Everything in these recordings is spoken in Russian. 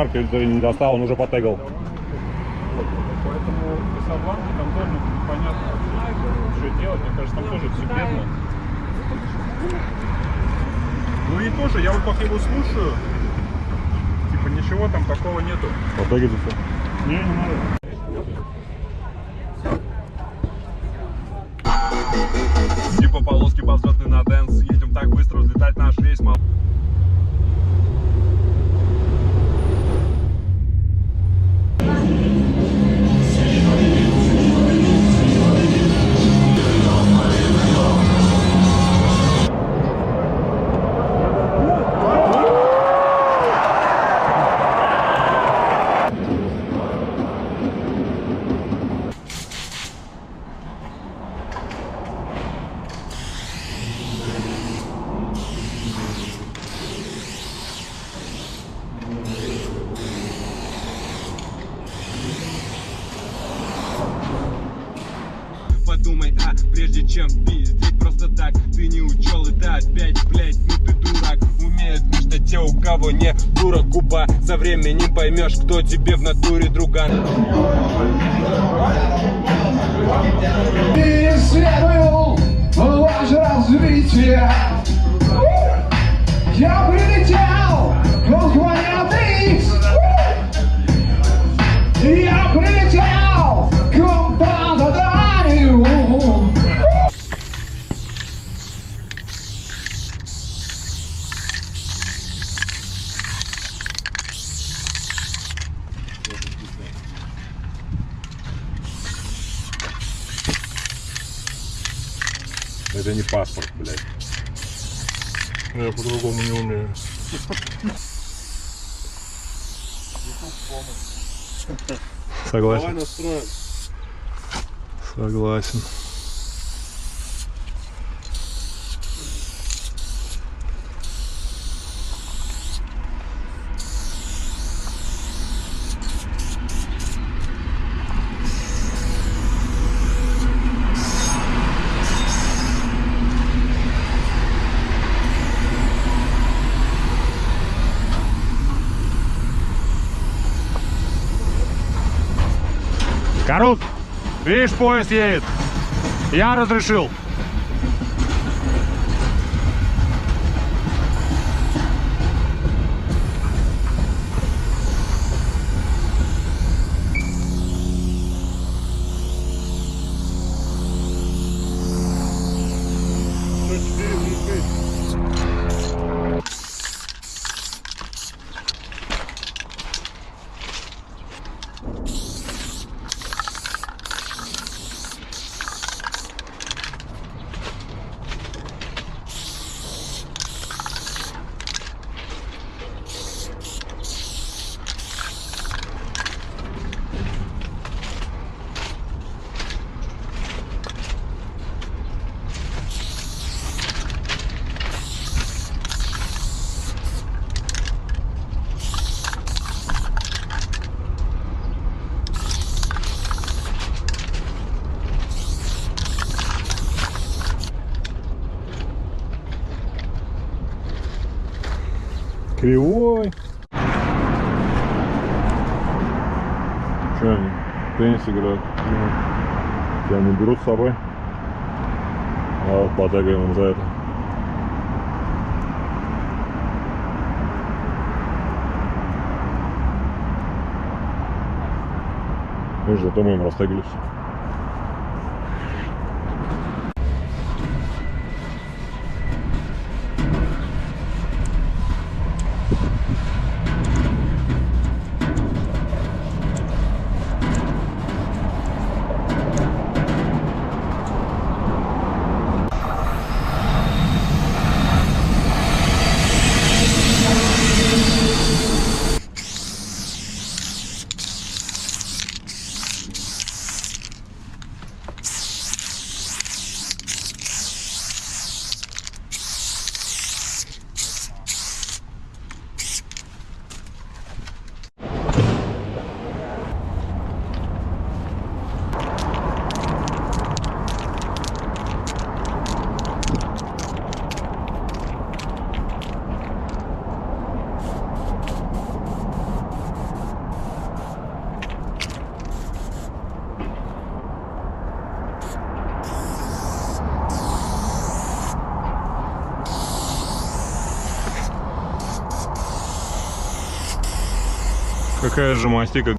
Касабланка, или ты не достал, он уже потегал. Поэтому в Касабланке там тоже непонятно, что делать. Мне кажется, там тоже все бедно. Ну и тоже, я вот как его слушаю, типа ничего там такого нету. Потегать и все. Не надо. Типа полоски повзлетный на дэнс. Едем так быстро, взлетать наш рейс мало. Подумай, прежде чем пиздеть просто так. Ты не учел это опять, блять, ну ты дурак. Умеют мечтать те, у кого не дура губа. Со временем поймешь, кто тебе в натуре друган. Исследую ваше развитие. Я прилетел, планеты Икс. Я прилетел к Пантадарию. Это не паспорт, блядь. Я по-другому не умею. Согласен. Давай настроим. Согласен. Карут, видишь, поезд едет. Я разрешил. Кривой. Что они? Теннис играют. Тебя не берут с собой. А вот потегаем им за это. Видишь, зато мы им растегались. Какая же мастика.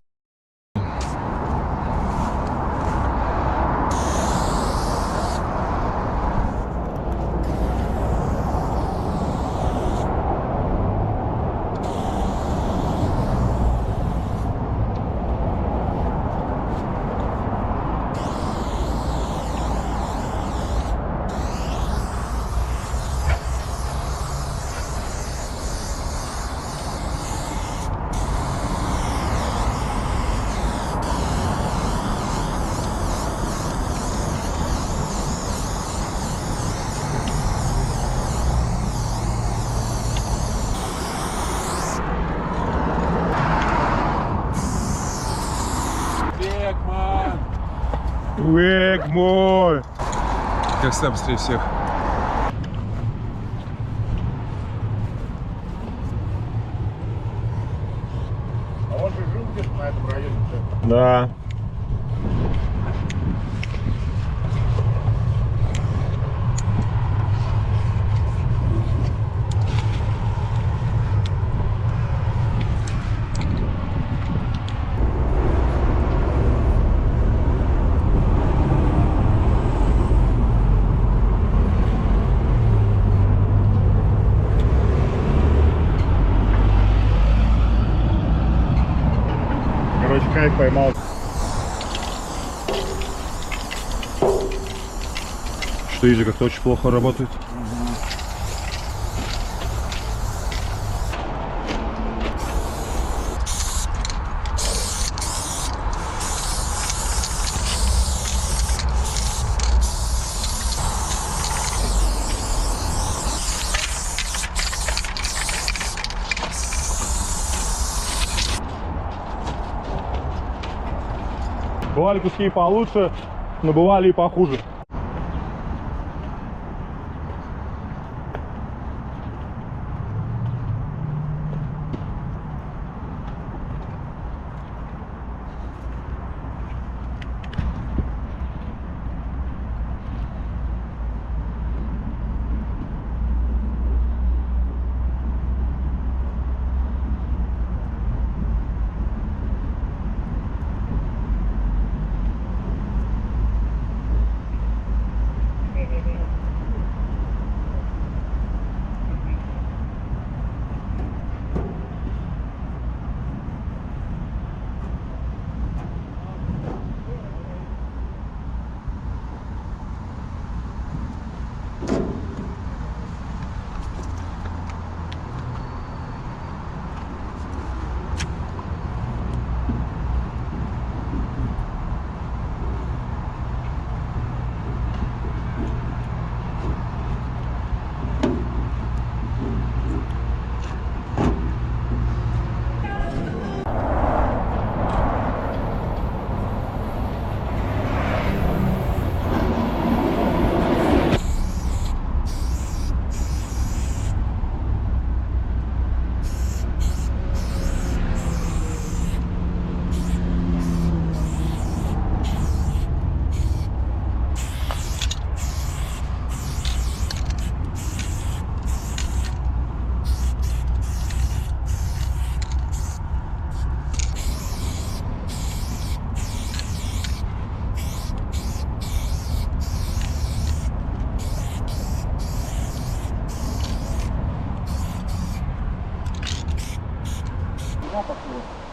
Век мой! Как всегда быстрее всех. А он же жил где-то на этом районе. Да. Короче, кайф поймал. Что изи как-то очень плохо работает. Бывали куски и получше, но бывали и похуже.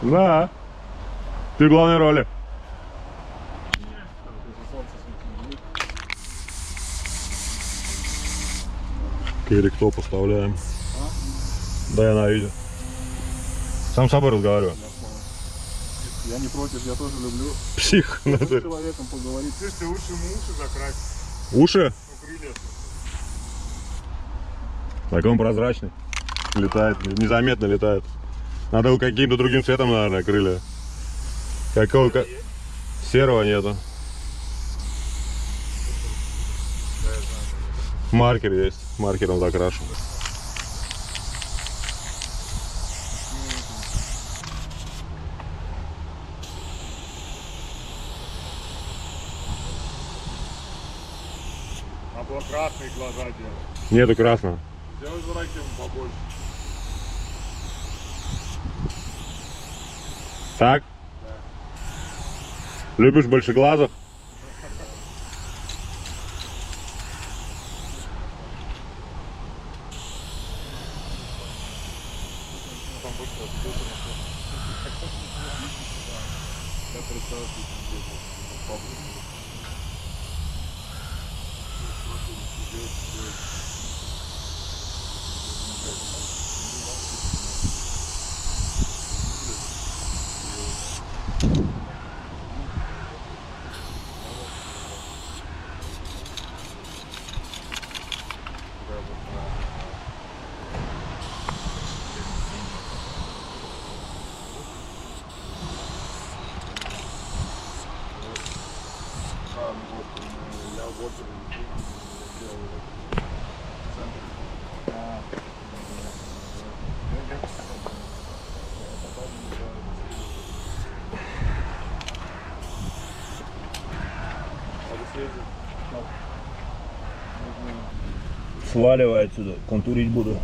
Да. Ты в главной роли. Керик-то поставляем. Да, я на видео. Сам с собой разговариваю. Я не против, я тоже люблю. Псих. С человеком поговорить. Слышь, ты лучше ему уши закрась. Уши? Ну, крылья. Так он прозрачный. Летает, незаметно летает. Надо каким-то другим цветом, наверное, крылья. Какого серого нету. Маркер есть. Маркером закрашу. Надо было красные глаза делать. Нету красного. Сделай зрачки побольше. Так? Любишь большеглазых? Сваливай отсюда, контурить буду.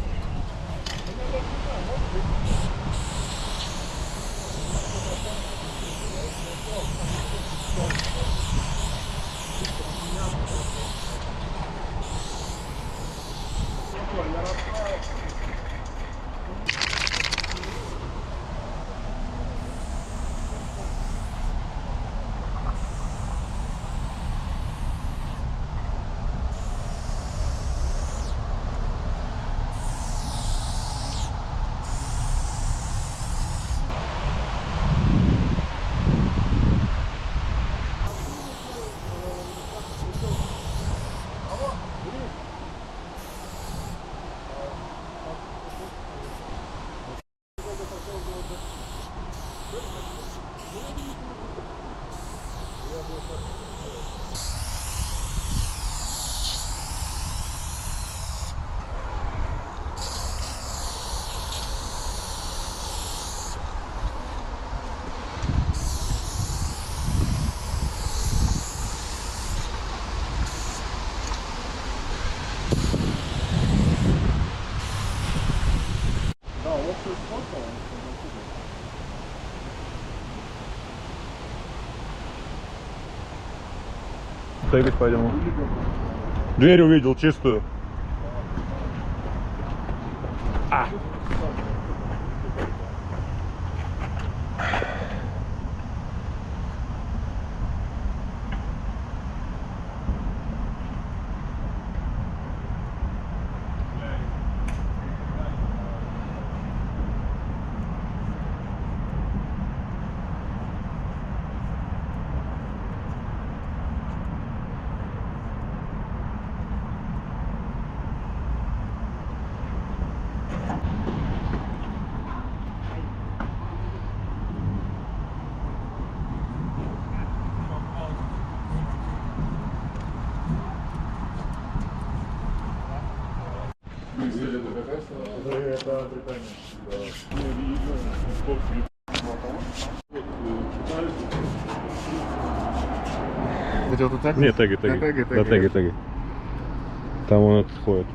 Тегать пойдем. Дверь увидел чистую. Нет, теги. Да, теги. Там он этот ходит.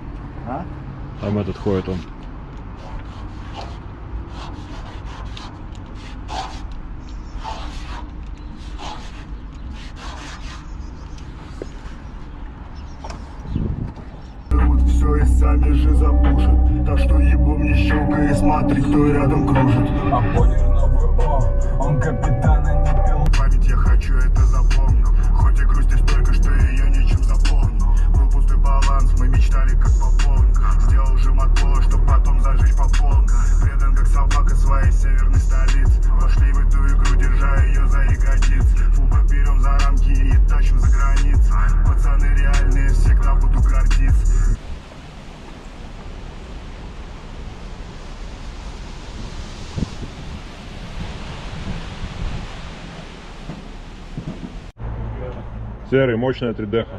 А? Там этот ходит он. Все и сами же запушат. Так что ебу мне щелкай и смотри, кто рядом кружит. А понял новый он капитана не пил. Память я хочу, это запомнил. Хоть и грустишь столько, что ее нечем заполнил. Был пустой баланс, мы мечтали как пополнить. Сделал же от пола, чтоб потом зажечь по полной. Предан как собака своей северной столицы. Вошли в эту игру, держа ее за ягодицы. Фуба берем за рамки и тащим за границы. Пацаны реальные, всегда буду гордиться. Серый, мощная 3D-ха.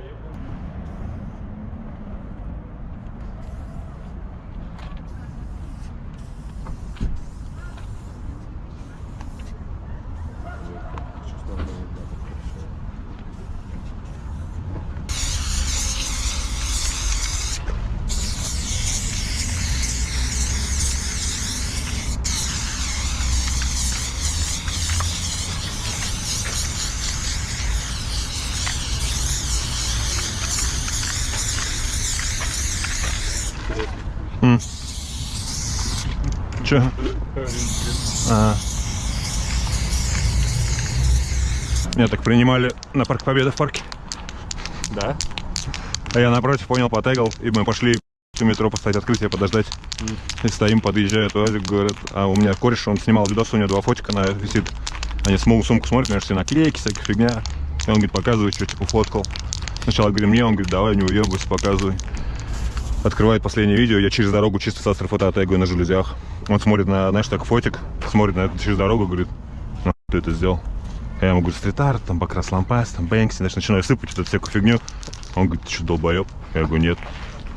Че? Меня так принимали на Парк Победы в парке. Да? А я напротив, понял, потегал, и мы пошли в метро поставить открытие, подождать. И стоим, подъезжает УАЗик, говорит, а у меня кореш, он снимал видос, у него 2 фотика на висит. Они сумку смотрят, конечно, все наклейки, всякая фигня. И он говорит, показывай, что типа фоткал. Сначала говорим мне, он говорит, давай, не уебывайся, показывай. Открывает последнее видео, я через дорогу чисто с астрофото тегаю на железях. Он смотрит на, знаешь, так фотик, смотрит на это через дорогу, говорит, ну, ты это сделал. Я ему говорю, стрит-арт, там Бакрас Лампас, там Бэнкси, значит, начинаю сыпать вот эту всякую фигню. Он говорит, ты что, долбоеб? Я говорю, нет.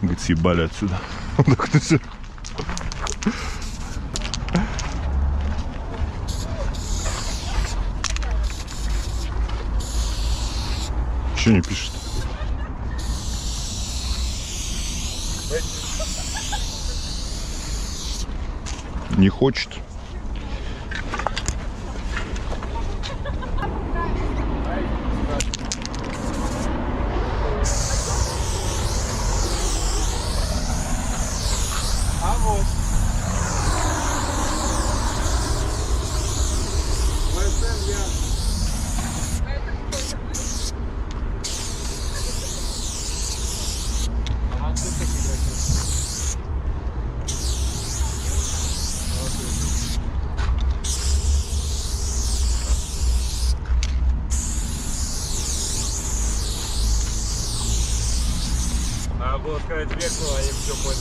Он говорит, съебали отсюда. Он такой, ты все. Че не пишет? Не хочет. Надо было сказать весело, а им все понял.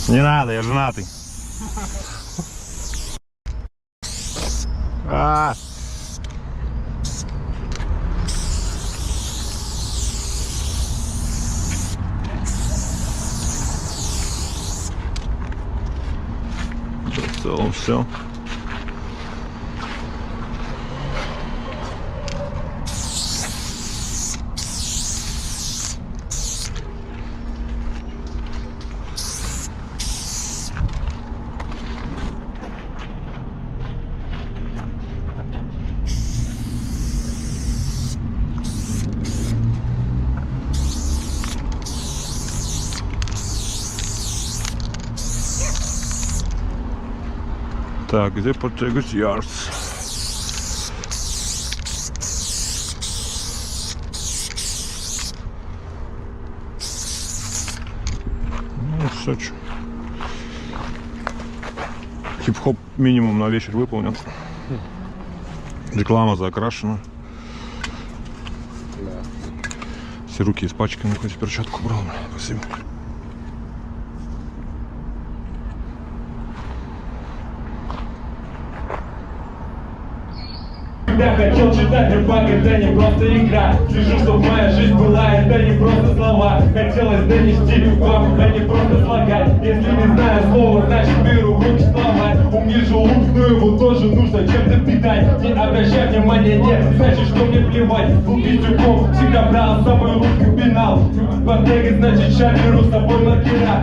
Не надо, я женатый. А. В целом все. Так, где Portegus Yards? Ну, все, чё. Хип-хоп минимум на вечер выполнен. Реклама закрашена. Все руки испачканы, хоть перчатку брал. Спасибо. Я хотел читать рэпак, это не просто игра. Слежу, чтоб моя жизнь была, это не просто слова. Хотелось донести вам, а не просто слагать. Если не знаю слова, значит беру в руки слова. У меня желудок, но его тоже нужно чем-то питать. Не обращай внимания, нет, значит, что мне плевать. Был пиздюком, всегда брал с собой русский пенал. Потегать, значит, ща беру с собой маркера.